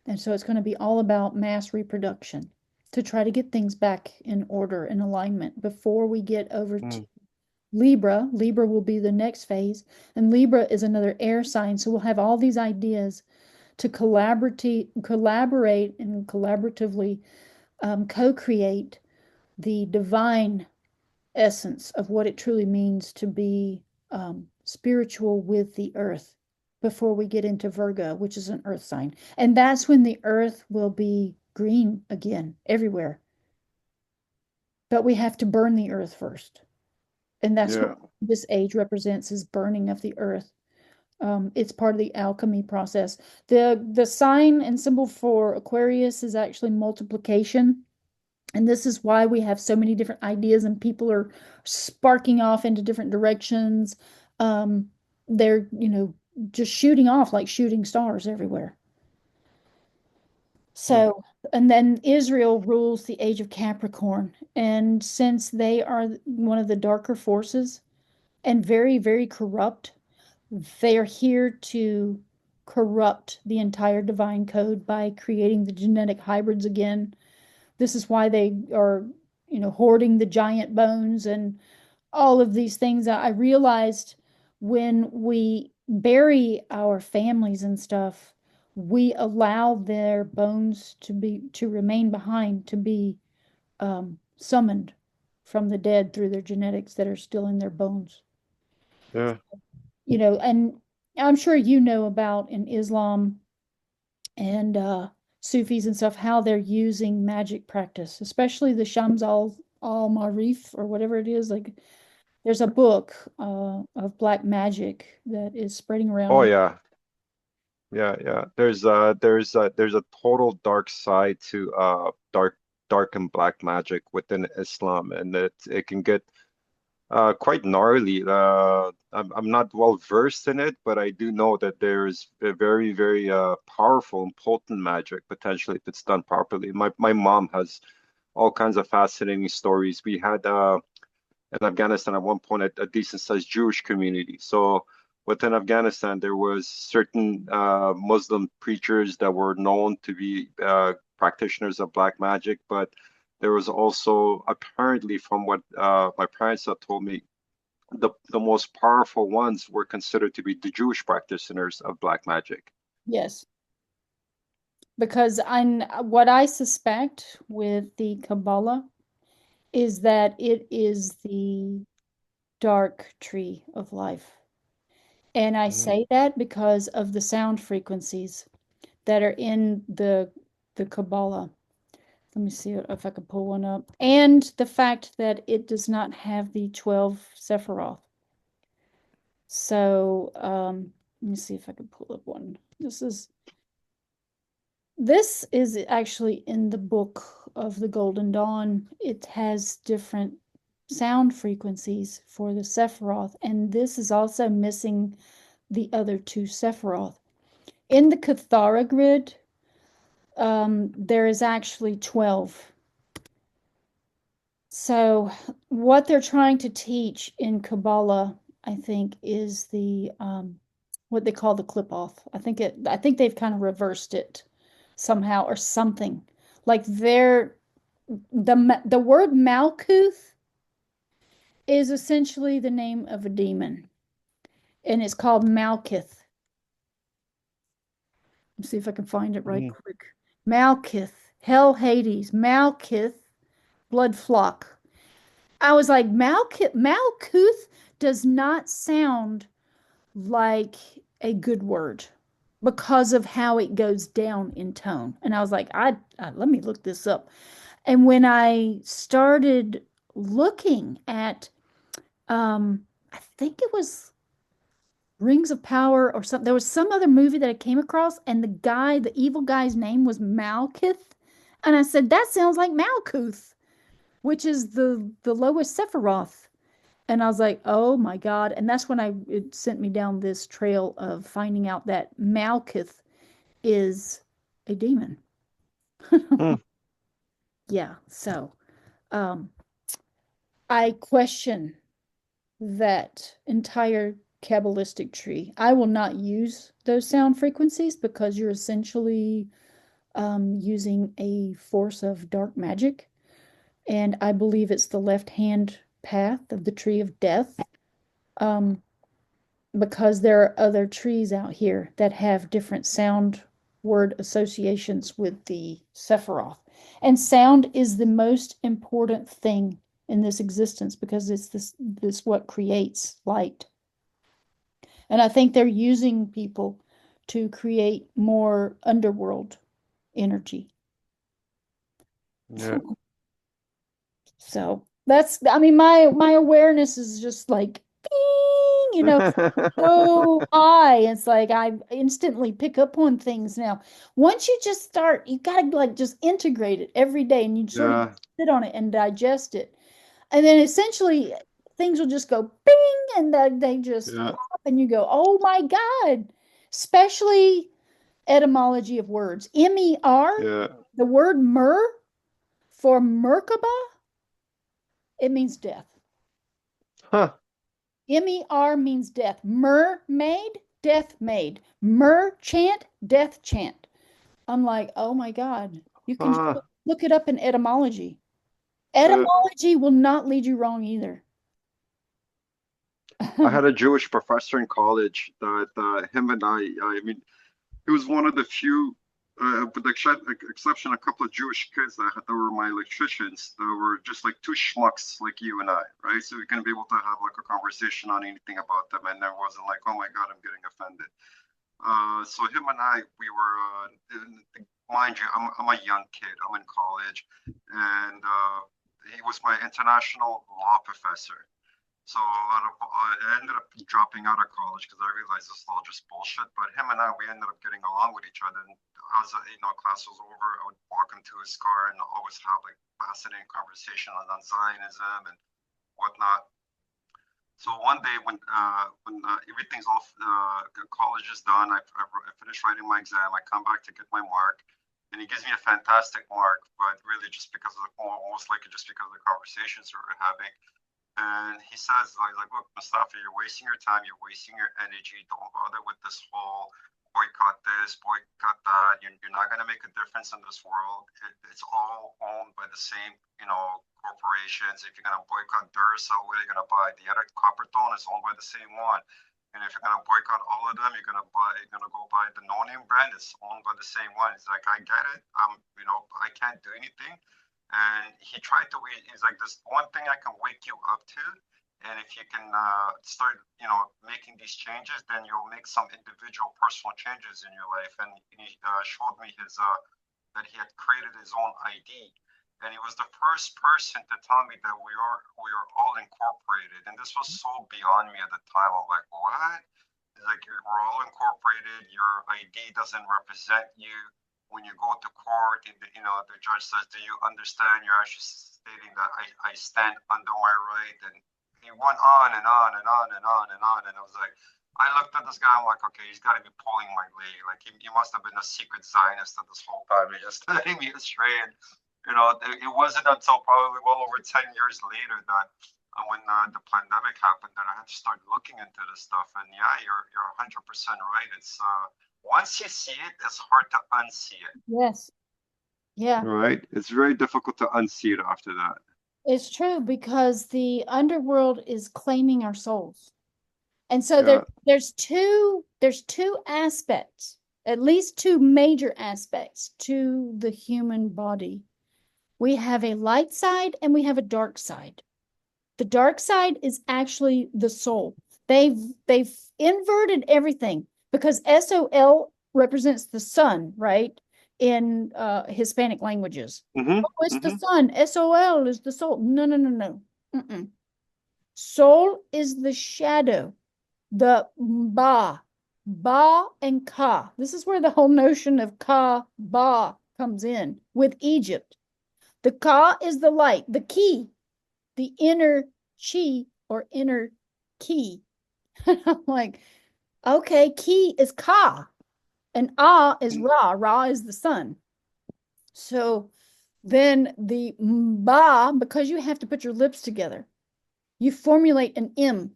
And so it's going to be all about mass reproduction to try to get things back in order and alignment before we get over to Mm. Libra. Libra will be the next phase. And Libra is another air sign. So we'll have all these ideas to collaborate and collaboratively co-create the divine essence of what it truly means to be spiritual with the earth before we get into Virgo, which is an earth sign. And that's when the earth will be green again everywhere. But we have to burn the earth first. And that's what Yeah. this age represents is burning of the earth. It's part of the alchemy process. The sign and symbol for Aquarius is actually multiplication. And this is why we have so many different ideas and people are sparking off into different directions. Um, they're, just shooting off like shooting stars everywhere. Mm. So, and then Israel rules the age of Capricorn. And since they are one of the darker forces and very, very corrupt, they are here to corrupt the entire divine code by creating the genetic hybrids again. This is why they are, hoarding the giant bones and all of these things. I realized when we bury our families and stuff, we allow their bones to remain behind, to be summoned from the dead through their genetics that are still in their bones. Yeah. And I'm sure you know about in Islam and Sufis and stuff how they're using magic practice, especially the Shams al Marif or whatever it is. Like there's a book of black magic that is spreading Oh around. yeah. Yeah, yeah. There's a total dark side to dark and black magic within Islam, and it can get quite gnarly. I'm not well versed in it, but I do know that there's a very, very powerful and potent magic potentially if it's done properly. My mom has all kinds of fascinating stories. We had in Afghanistan at one point a decent sized Jewish community. So within Afghanistan, there was certain Muslim preachers that were known to be practitioners of black magic, but there was also apparently, from what my parents had told me, the most powerful ones were considered to be the Jewish practitioners of black magic. Yes, because what I suspect with the Kabbalah is that it is the dark tree of life. And I Mhm. say that because of the sound frequencies that are in the Kabbalah. Let me see if I can pull one up. And the fact that it does not have the 12 Sephiroth. So, let me see if I can pull up one. This is actually in the book of the Golden Dawn. It has different sound frequencies for the Sephiroth, and this is also missing the other two Sephiroth. In the Cathara grid, there is actually 12. So, what they're trying to teach in Kabbalah, I think, is the what they call the clip off. I think they've kind of reversed it. somehow or something. Like the word Malkuth is essentially the name of a demon, and it's called Malkith. Let's see if I can find it right Mm. quick. Malkith, Hell Hades, Malkith, Blood Flock. I was like, Malkuth does not sound like a good word because of how it goes down in tone. And I was like, let me look this up. And when I started looking at, I think it was Rings of Power or something, there was some other movie that I came across, and the evil guy's name was Malkith. And I said, that sounds like Malkuth, which is the lowest Sephiroth. And I was like, oh my God. And that's when it sent me down this trail of finding out that Malkith is a demon. Mm. Yeah. So um, I question that entire Kabbalistic tree. I will not use those sound frequencies because you're essentially using a force of dark magic. And I believe it's the left hand path of the tree of death. Um, because there are other trees out here that have different sound word associations with the Sephiroth. And sound is the most important thing in this existence because it's this what creates light. And I think they're using people to create more underworld energy. Yeah. So that's, I mean, my awareness is just like, ding, so high. It's like I instantly pick up on things now. Once you just start, you gotta like just integrate it every day, and you sort of Yeah. sit on it and digest it, and then essentially things will just go bing, and then they just Yeah. pop, and you go, oh my God. Especially etymology of words. MER, Yeah. the word myrrh for Merkaba, it means death. Huh. MER means death. Mermaid, death maid. Merchant, death chant. I'm like, oh my God. You can just Huh. look it up in etymology. Uh, Etymology will not lead you wrong either. I had a Jewish professor in college that him and I mean, he was one of the few, with the exception a couple of Jewish kids that were my electricians that were just like two schmucks like you and I, right? So we can be able to have like a conversation on anything about them, and there wasn't like, oh my God, I'm getting offended. So him and I, we were, mind you, I'm a young kid. I'm in college, and he was my international law professor. So I ended up dropping out of college because I realized this is all just bullshit. But him and I, we ended up getting along with each other. And as class was over, I would walk him to his car and always have like fascinating conversation on Zionism and whatnot. So one day when everything's off, college is done, I finished writing my exam. I come back to get my mark, and he gives me a fantastic mark, but really just because of most likely just because of the conversations we were having. And he says, like, look, Mustafa, you're wasting your time, you're wasting your energy. Don't bother with this whole boycott this, boycott that. You're not going to make a difference in this world. It's all owned by the same, corporations. If you're going to boycott Duracell, what are you going to buy? The other copper tone is owned by the same one. And if you're going to boycott all of them, you're going to go buy the no-name brand. It's owned by the same one. It's like, I get it. I can't do anything. And he tried to wait. He's like, "This one thing I can wake you up to, and if you can start, making these changes, then you'll make some individual personal changes in your life." And he showed me his that he had created his own ID, and he was the first person to tell me that we are all incorporated. And this was so beyond me at the time. I'm like, what? He's like, we're all incorporated. Your ID doesn't represent you when you go to court and the judge says, do you understand? You're actually stating that I stand under my right. And he went on and on and on and on and on. And I was like, I looked at this guy, I'm like, okay, he's got to be pulling my leg. Like he must have been a secret Zionist at this whole time. He's just letting me astray. And, it wasn't until probably well over 10 years later that when the pandemic happened, that I had to start looking into this stuff. And yeah, you're 100% right. It's once you see it, it's hard to unsee it. Yes. Yeah. Right? It's very difficult to unsee it after that. It's true because the underworld is claiming our souls. And so Yeah. there's two aspects, at least two major aspects to the human body. We have a light side and we have a dark side. The dark side is actually the soul. They've inverted everything because SOL represents the sun, right? In Hispanic languages. Mm-hmm. Oh, it's the Mm-hmm. sun. SOL is the soul. No, no, no, no. Mm-mm. Soul is the shadow, the ba, ba and ka. This is where the whole notion of ka, ba comes in with Egypt. The ka is the light, the key, the inner chi or inner key. I'm like, okay, ki is ka and ah is ra. Ra is the sun. So then the ba, because you have to put your lips together, you formulate an M,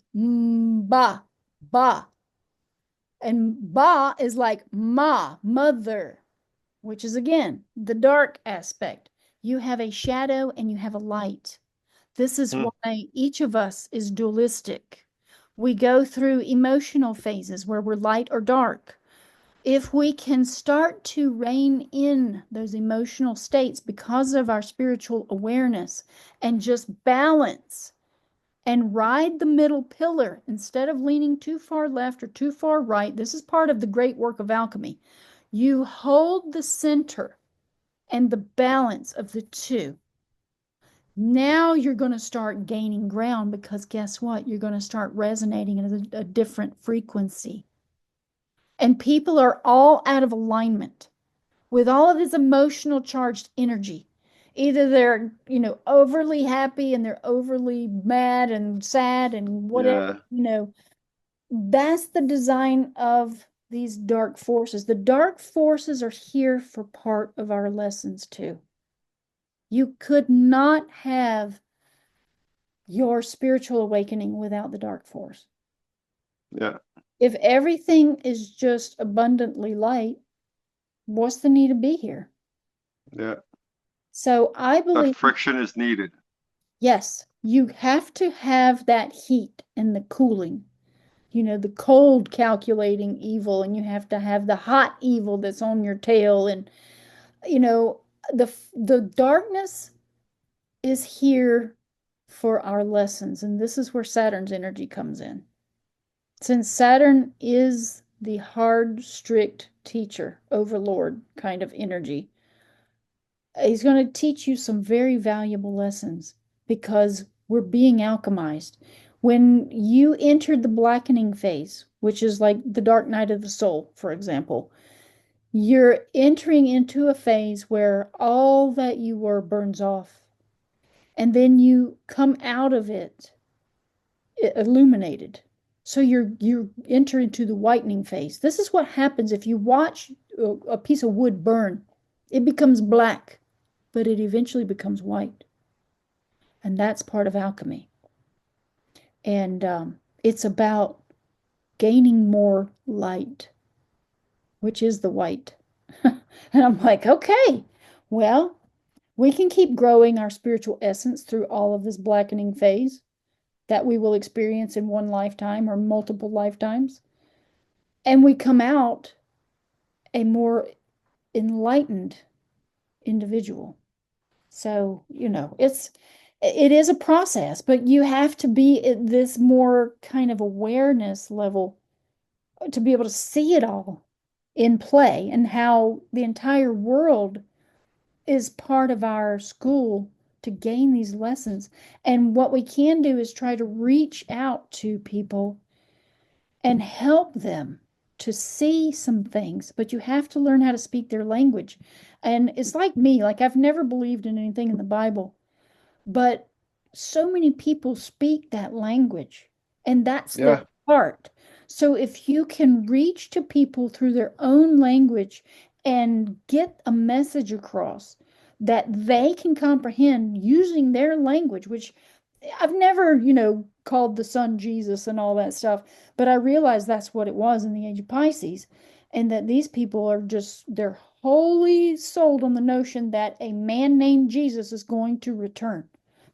ba, ba. And ba is like ma, mother, which is again the dark aspect. You have a shadow and you have a light. This is Mm-hmm. why each of us is dualistic. We go through emotional phases where we're light or dark. If we can start to rein in those emotional states because of our spiritual awareness and just balance and ride the middle pillar instead of leaning too far left or too far right, this is part of the great work of alchemy. You hold the center and the balance of the two. Now you're going to start gaining ground because guess what? You're going to start resonating at a different frequency. And people are all out of alignment with all of this emotional charged energy. Either they're, overly happy and they're overly mad and sad and whatever, Yeah. that's the design of these dark forces. The dark forces are here for part of our lessons too. You could not have your spiritual awakening without the dark force. Yeah. If everything is just abundantly light, what's the need to be here? Yeah. So I That believe, friction is needed. yes, you have to have that heat and the cooling, the cold calculating evil, and you have to have the hot evil that's on your tail. And, you know, the darkness is here for our lessons. And this is where Saturn's energy comes in. Since Saturn is the hard, strict teacher, overlord kind of energy, he's going to teach you some very valuable lessons because we're being alchemized. When you entered the blackening phase, which is like the dark night of the soul, for example, you're entering into a phase where all that you were burns off. And then you come out of it illuminated. So you enter into the whitening phase. This is what happens if you watch a piece of wood burn. It becomes black, but it eventually becomes white. And that's part of alchemy. And it's about gaining more light, which is the white. And I'm like, okay, well, we can keep growing our spiritual essence through all of this blackening phase that we will experience in one lifetime or multiple lifetimes. And we come out a more enlightened individual. So, it is a process, but you have to be at this more kind of awareness level to be able to see it all in play and how the entire world is part of our school to gain these lessons. And what we can do is try to reach out to people and help them to see some things, but you have to learn how to speak their language. And it's like me, like I've never believed in anything in the Bible, but so many people speak that language, and that's their Yeah. heart. So if you can reach to people through their own language and get a message across that they can comprehend using their language, which I've never, called the sun Jesus and all that stuff, but I realized that's what it was in the age of Pisces, and that these people are just, they're wholly sold on the notion that a man named Jesus is going to return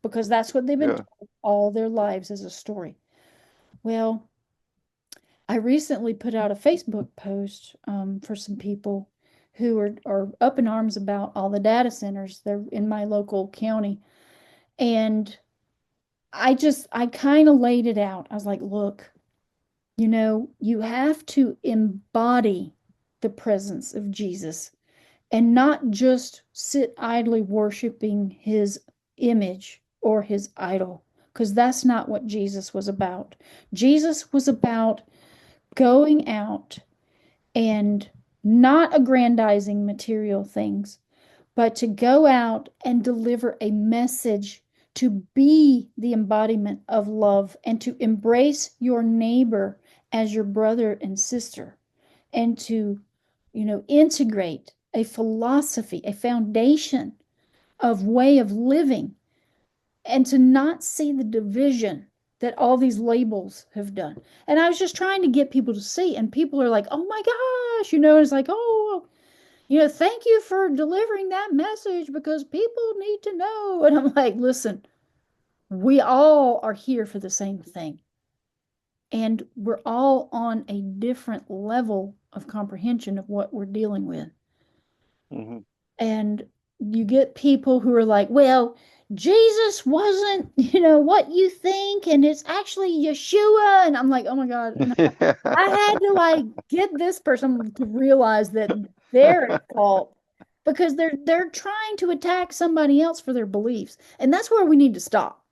because that's what they've been Yeah. told all their lives as a story. Well, I recently put out a Facebook post for some people who are up in arms about all the data centers. They're in my local county. And I kind of laid it out. I was like, look, you have to embody the presence of Jesus and not just sit idly worshiping his image or his idol, because that's not what Jesus was about. Jesus was about going out and not aggrandizing material things, but to go out and deliver a message to be the embodiment of love and to embrace your neighbor as your brother and sister and to, integrate a philosophy, a foundation of way of living and to not see the division that all these labels have done. And I was just trying to get people to see, and people are like, oh my gosh, it's like, oh, thank you for delivering that message because people need to know. And I'm like, listen, we all are here for the same thing. And we're all on a different level of comprehension of what we're dealing with. Hmm. And you get people who are like, well, Jesus wasn't, what you think, and it's actually Yeshua. And I'm like, oh my God. And I had to like get this person to realize that they're at fault because they're trying to attack somebody else for their beliefs. And that's where we need to stop.